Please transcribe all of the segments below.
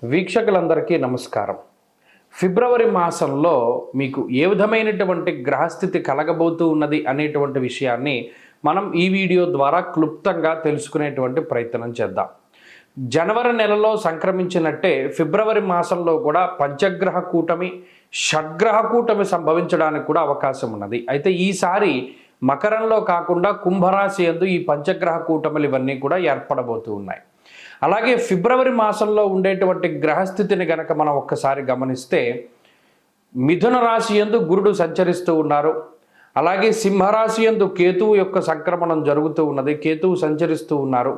వీక్షకులందరికీ నమస్కారం. ఫిబ్రవరి మాసంలో మీకు ఏ విధమైనటువంటి గ్రహస్థితి కలగబోతూ ఉన్నది అనేటువంటి విషయాన్ని మనం ఈ వీడియో ద్వారా క్లుప్తంగా తెలుసుకునేటువంటి ప్రయత్నం చేద్దాం. జనవరి నెలలో సంక్రమించినట్టే ఫిబ్రవరి మాసంలో కూడా పంచగ్రహ కూటమి, షడ్గ్రహ కూటమి సంభవించడానికి కూడా అవకాశం ఉన్నది. అయితే ఈసారి మకరంలో కాకుండా కుంభరాశి యందు ఈ పంచగ్రహ కూటములు ఇవన్నీ కూడా ఏర్పడబోతూ ఉన్నాయి. అలాగే ఫిబ్రవరి మాసంలో ఉండేటువంటి గ్రహస్థితిని గనక మనం ఒక్కసారి గమనిస్తే మిథున రాశి యందు గురుడు సంచరిస్తూ ఉన్నారు. అలాగే సింహరాశి యందు కేతువు యొక్క సంక్రమణం జరుగుతూ ఉన్నది, కేతువు సంచరిస్తూ ఉన్నారు.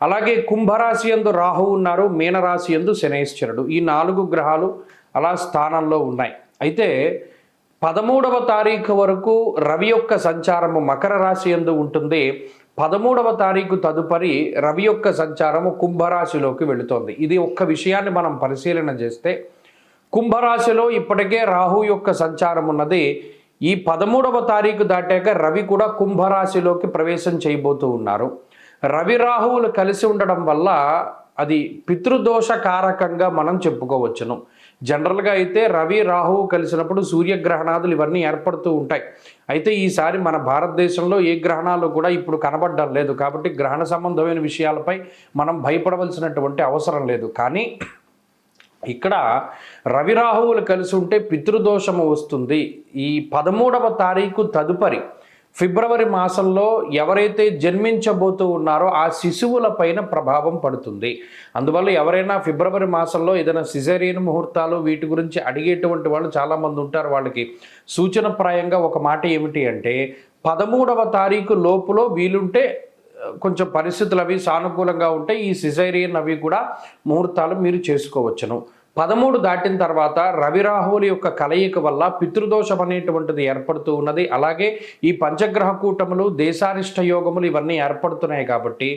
అలాగే కుంభరాశి యందు రాహువు ఉన్నారు, మీనరాశి యందు శనైశ్వరుడు. ఈ 4 గ్రహాలు అలా స్థానంలో ఉన్నాయి. అయితే 13వ తారీఖు వరకు రవి యొక్క సంచారము మకర రాశి యందు ఉంటుంది. 13వ తారీఖు తదుపరి రవి యొక్క సంచారము కుంభరాశిలోకి వెళుతోంది. ఇది ఒక్క విషయాన్ని మనం పరిశీలన చేస్తే కుంభరాశిలో ఇప్పటికే రాహు యొక్క సంచారం ఉన్నది. ఈ 13వ తారీఖు దాటాక రవి కూడా కుంభరాశిలోకి ప్రవేశం చేయబోతూ ఉన్నారు. రవి రాహువులు కలిసి ఉండడం వల్ల అది పితృదోష కారకంగా మనం చెప్పుకోవచ్చును. జనరల్గా అయితే రవి రాహువు కలిసినప్పుడు సూర్యగ్రహణాదులు ఇవన్నీ ఏర్పడుతూ ఉంటాయి. అయితే ఈసారి మన భారతదేశంలో ఏ గ్రహణాలు కూడా ఇప్పుడు కనబడడం లేదు. కాబట్టి గ్రహణ సంబంధమైన విషయాలపై మనం భయపడవలసినటువంటి అవసరం లేదు. కానీ ఇక్కడ రవి రాహువులు కలిసి ఉంటే పితృదోషము వస్తుంది. ఈ 13వ తారీఖు తదుపరి ఫిబ్రవరి మాసంలో ఎవరైతే జన్మించబోతూ ఉన్నారో ఆ శిశువుల పైన ప్రభావం పడుతుంది. అందువల్ల ఎవరైనా ఫిబ్రవరి మాసంలో ఏదైనా సిజేరియన్ ముహూర్తాలు వీటి గురించి అడిగేటువంటి వాళ్ళు చాలామంది ఉంటారు. వాళ్ళకి సూచనప్రాయంగా ఒక మాట ఏమిటి అంటే 13వ తారీఖు లోపులో వీలుంటే కొంచెం పరిస్థితులు అవి సానుకూలంగా ఉంటే ఈ సిజేరియన్ అవి కూడా ముహూర్తాలు మీరు చేసుకోవచ్చును. 13 దాటిన తర్వాత రవి రాహువుల యొక్క కలయిక వల్ల పితృదోషం అనేటువంటిది ఏర్పడుతూ ఉన్నది. అలాగే ఈ పంచగ్రహ కూటములు, దేశారిష్ట యోగములు ఇవన్నీ ఏర్పడుతున్నాయి కాబట్టి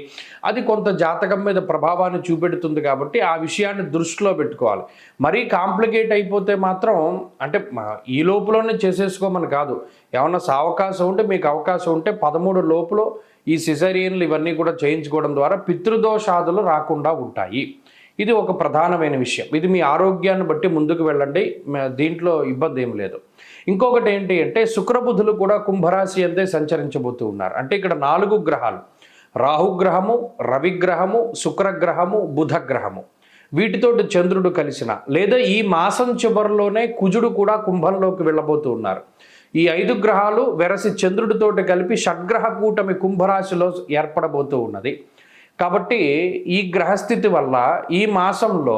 అది కొంత జాతకం మీద ప్రభావాన్ని చూపెడుతుంది. కాబట్టి ఆ విషయాన్ని దృష్టిలో పెట్టుకోవాలి. మరీ కాంప్లికేట్ అయిపోతే మాత్రం అంటే ఈ లోపులోనే చేసేసుకోమని కాదు. ఏమన్నా అవకాశం ఉంటే మీకు అవకాశం ఉంటే 13 లోపులో ఈ సిజేరియన్లు ఇవన్నీ కూడా చేయించుకోవడం ద్వారా పితృదోషాదులు రాకుండా ఉంటాయి. ఇది ఒక ప్రధానమైన విషయం. ఇది మీ ఆరోగ్యాన్ని బట్టి ముందుకు వెళ్ళండి, దీంట్లో ఇబ్బంది ఏం లేదు. ఇంకొకటి ఏంటి అంటే శుక్రబుధులు కూడా కుంభరాశి అంతే సంచరించబోతూ ఉన్నారు. అంటే ఇక్కడ 4 గ్రహాలు, రాహుగ్రహము, రవిగ్రహము, శుక్రగ్రహము, బుధగ్రహము, వీటితోటి చంద్రుడు కలిసిన లేదా ఈ మాసం చివరిలోనే కుజుడు కూడా కుంభంలోకి వెళ్ళబోతూ ఉన్నారు. ఈ 5 గ్రహాలు వెరసి చంద్రుడితోటి కలిపి షడ్గ్రహ కూటమి కుంభరాశిలో ఏర్పడబోతూ ఉన్నది. కాబట్టి ఈ గ్రహస్థితి వల్ల ఈ మాసంలో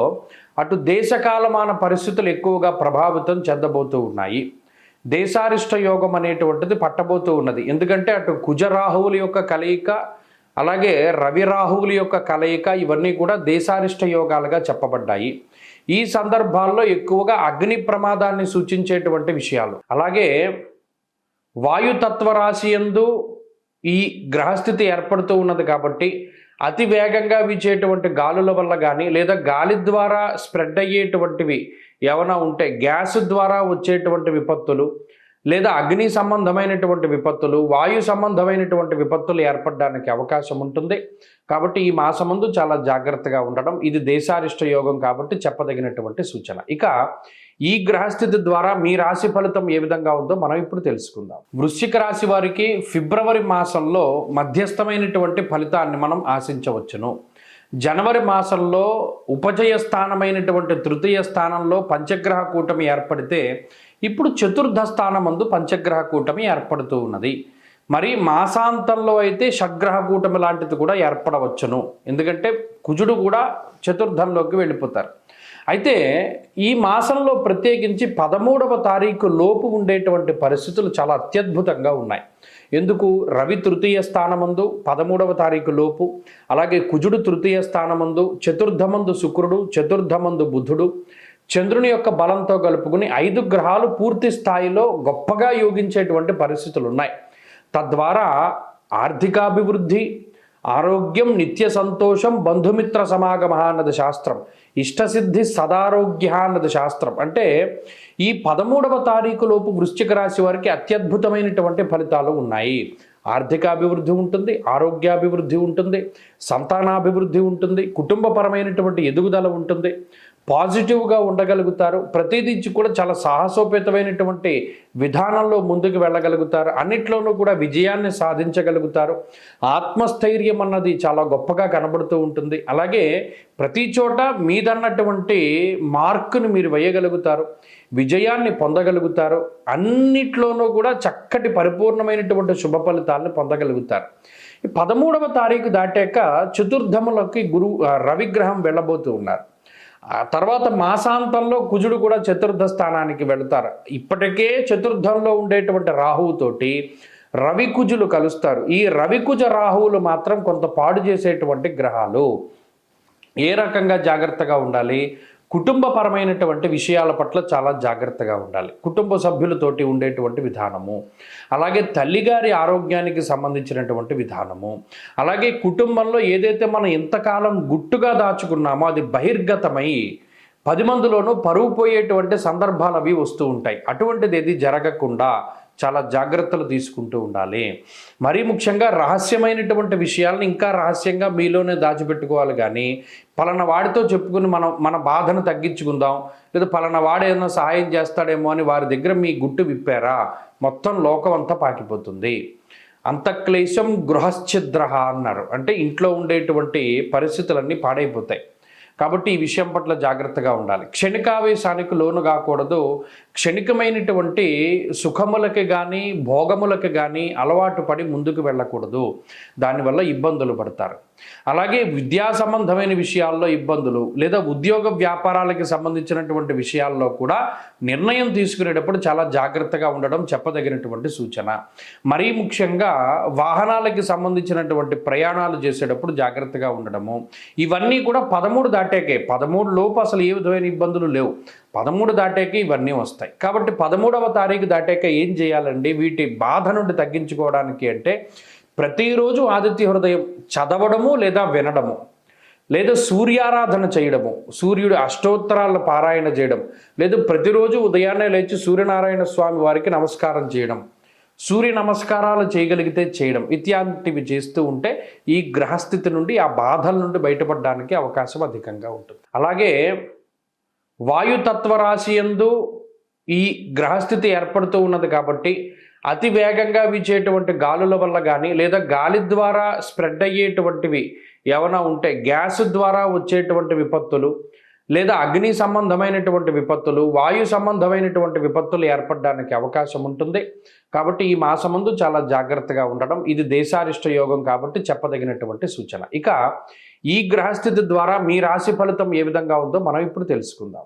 అటు దేశకాలమాన పరిస్థితులు ఎక్కువగా ప్రభావితం చెందబోతూ ఉన్నాయి. దేశారిష్ట యోగం అనేటువంటిది పట్టబోతూ ఉన్నది. ఎందుకంటే అటు కుజరాహువుల యొక్క కలయిక, అలాగే రవి రాహువుల యొక్క కలయిక ఇవన్నీ కూడా దేశారిష్ట యోగాలుగా చెప్పబడ్డాయి. ఈ సందర్భాల్లో ఎక్కువగా అగ్ని ప్రమాదాన్ని సూచించేటువంటి విషయాలు, అలాగే వాయుతత్వ రాశి యందు ఈ గ్రహస్థితి ఏర్పడుతూ ఉన్నది. కాబట్టి అతి వేగంగా వీచేటువంటి గాలుల వల్ల కానీ లేదా గాలి ద్వారా స్ప్రెడ్ అయ్యేటువంటివి ఏమైనా ఉంటే గ్యాస్ ద్వారా వచ్చేటువంటి విపత్తులు లేదా అగ్ని సంబంధమైనటువంటి విపత్తులు, వాయు సంబంధమైనటువంటి విపత్తులు ఏర్పడడానికి అవకాశం ఉంటుంది. కాబట్టి ఈ మాసమందు చాలా జాగ్రత్తగా ఉండడం, ఇది దేశారిష్ట యోగం కాబట్టి చెప్పదగినటువంటి సూచన. ఇక ఈ గ్రహస్థితి ద్వారా మీ రాశి ఫలితం ఏ విధంగా ఉందో మనం ఇప్పుడు తెలుసుకుందాం. వృశ్చిక రాశి వారికి ఫిబ్రవరి మాసంలో మధ్యస్థమైనటువంటి ఫలితాన్ని మనం ఆశించవచ్చును. జనవరి మాసంలో ఉపజయ స్థానమైనటువంటి తృతీయ స్థానంలో పంచగ్రహ కూటమి ఏర్పడితే ఇప్పుడు చతుర్థ స్థానమందు పంచగ్రహ కూటమి ఏర్పడుతూ ఉన్నది. మరి మాసాంతంలో అయితే షడ్గ్రహ కూటమి లాంటిది కూడా ఏర్పడవచ్చును. ఎందుకంటే కుజుడు కూడా చతుర్థంలోకి వెళ్ళిపోతారు. అయితే ఈ మాసంలో ప్రత్యేకించి 13వ తారీఖు లోపు ఉండేటువంటి పరిస్థితులు చాలా అత్యద్భుతంగా ఉన్నాయి. ఎందుకు? రవి తృతీయ స్థానమందు 13వ తారీఖు లోపు, అలాగే కుజుడు తృతీయ స్థానమందు, చతుర్థమందు శుక్రుడు, చతుర్థమందు బుధుడు, చంద్రుని యొక్క బలంతో కలుపుకుని 5 గ్రహాలు పూర్తి స్థాయిలో గొప్పగా యోగించేటువంటి పరిస్థితులు ఉన్నాయి. తద్వారా ఆర్థికాభివృద్ధి, ఆరోగ్యం, నిత్య సంతోషం, బంధుమిత్ర సమాగమ అన్నది శాస్త్రం, ఇష్టసిద్ధి సదారోగ్య అన్నది శాస్త్రం. అంటే ఈ 13వ తారీఖు లోపు వృశ్చిక రాశి వారికి అత్యద్భుతమైనటువంటి ఫలితాలు ఉన్నాయి. ఆర్థికాభివృద్ధి ఉంటుంది, ఆరోగ్యాభివృద్ధి ఉంటుంది, సంతానాభివృద్ధి ఉంటుంది, కుటుంబపరమైనటువంటి ఎదుగుదల ఉంటుంది. పాజిటివ్గా ఉండగలుగుతారు. ప్రతిదీ కూడా చాలా సాహసోపేతమైనటువంటి విధానంలో ముందుకు వెళ్ళగలుగుతారు. అన్నిట్లోనూ కూడా విజయాన్ని సాధించగలుగుతారు. ఆత్మస్థైర్యం అన్నది చాలా గొప్పగా కనబడుతూ ఉంటుంది. అలాగే ప్రతి చోట మీదన్నటువంటి మార్కును మీరు వేయగలుగుతారు. విజయాన్ని పొందగలుగుతారు. అన్నిట్లోనూ కూడా చక్కటి పరిపూర్ణమైనటువంటి శుభ ఫలితాలను పొందగలుగుతారు. 13వ తారీఖు దాటాక చతుర్థములకి రవిగ్రహం వెళ్ళబోతూ ఉన్నారు. ఆ తర్వాత మాసాంతంలో కుజుడు కూడా చతుర్థ స్థానానికి వెళతారు. ఇప్పటికే చతుర్థంలో ఉండేటువంటి రాహువుతోటి రవికుజులు కలుస్తారు. ఈ రవికుజ రాహువులు మాత్రం కొంత పాడు చేసేటువంటి గ్రహాలు. ఏ రకంగా జాగ్రత్తగా ఉండాలి? కుటుంబపరమైనటువంటి విషయాల పట్ల చాలా జాగ్రత్తగా ఉండాలి. కుటుంబ సభ్యులతోటి ఉండేటువంటి విధానము, అలాగే తల్లిగారి ఆరోగ్యానికి సంబంధించినటువంటి విధానము, అలాగే కుటుంబంలో ఏదైతే మనం ఇంతకాలం గుట్టుగా దాచుకున్నామో అది బహిర్గతమై 10 మందిలోనూ పరువు పోయేటువంటి సందర్భాలు అవి వస్తూ ఉంటాయి. అటువంటిది ఏది జరగకుండా చాలా జాగ్రత్తలు తీసుకుంటూ ఉండాలి. మరీ ముఖ్యంగా రహస్యమైనటువంటి విషయాలను ఇంకా రహస్యంగా మీలోనే దాచిపెట్టుకోవాలి. కానీ పలానా వాడితో చెప్పుకుని మన బాధను తగ్గించుకుందాం, లేదా పలానా వాడు ఏదైనా సహాయం చేస్తాడేమో అని వారి దగ్గర మీ గుట్టు విప్పారా, మొత్తం లోకం అంతా పాకిపోతుంది. అంతఃక్లేశం గృహశ్చిద్ర అన్నారు. అంటే ఇంట్లో ఉండేటువంటి పరిస్థితులన్నీ పాడైపోతాయి. కాబట్టి ఈ విషయం పట్ల జాగ్రత్తగా ఉండాలి. క్షణికావేశానికి లోను కాకూడదు. క్షణికమైనటువంటి సుఖములకి కానీ భోగములకి కానీ అలవాటు పడి ముందుకు వెళ్ళకూడదు. దానివల్ల ఇబ్బందులు పడతారు. అలాగే విద్యా సంబంధమైన విషయాల్లో ఇబ్బందులు, లేదా ఉద్యోగ వ్యాపారాలకి సంబంధించినటువంటి విషయాల్లో కూడా నిర్ణయం తీసుకునేటప్పుడు చాలా జాగ్రత్తగా ఉండడం చెప్పదగినటువంటి సూచన. మరీ ముఖ్యంగా వాహనాలకి సంబంధించినటువంటి ప్రయాణాలు చేసేటప్పుడు జాగ్రత్తగా ఉండడము. ఇవన్నీ కూడా 13 దాటాకే, 13 లోపు అసలు ఏ విధమైన ఇబ్బందులు లేవు. 13 దాటాకే ఇవన్నీ వస్తాయి. కాబట్టి 13వ తారీఖు దాటాక ఏం చేయాలండి వీటి బాధ నుండి తగ్గించుకోవడానికి అంటే, ప్రతిరోజు ఆదిత్య హృదయం చదవడము లేదా వినడము, లేదా సూర్యారాధన చేయడము, సూర్యుడు అష్టోత్తరాల పారాయణ చేయడం, లేదా ప్రతిరోజు ఉదయాన్నే లేచి సూర్యనారాయణ స్వామి వారికి నమస్కారం చేయడం, సూర్య నమస్కారాలు చేయగలిగితే చేయడం, ఇత్యాదివి చేస్తూ ఉంటే ఈ గ్రహస్థితి నుండి ఆ బాధల నుండి బయటపడడానికి అవకాశం అధికంగా ఉంటుంది. అలాగే వాయుతత్వ రాశి యందు ఈ గ్రహస్థితి ఏర్పడుతూ ఉన్నది కాబట్టి అతి వేగంగా వీచేటువంటి గాలుల వల్ల కానీ, లేదా గాలి ద్వారా స్ప్రెడ్ అయ్యేటువంటివి ఏమైనా ఉంటే, గ్యాస్ ద్వారా వచ్చేటువంటి విపత్తులు, లేదా అగ్ని సంబంధమైనటువంటి విపత్తులు, వాయు సంబంధమైనటువంటి విపత్తులు ఏర్పడడానికి అవకాశం ఉంటుంది. కాబట్టి ఈ మాసమందు చాలా జాగ్రత్తగా ఉండడం, ఇది దేశారిష్ట యోగం కాబట్టి చెప్పదగినటువంటి సూచన. ఇక ఈ గ్రహస్థితి ద్వారా మీ రాశి ఫలితం ఏ విధంగా ఉందో మనం ఇప్పుడు తెలుసుకుందాం.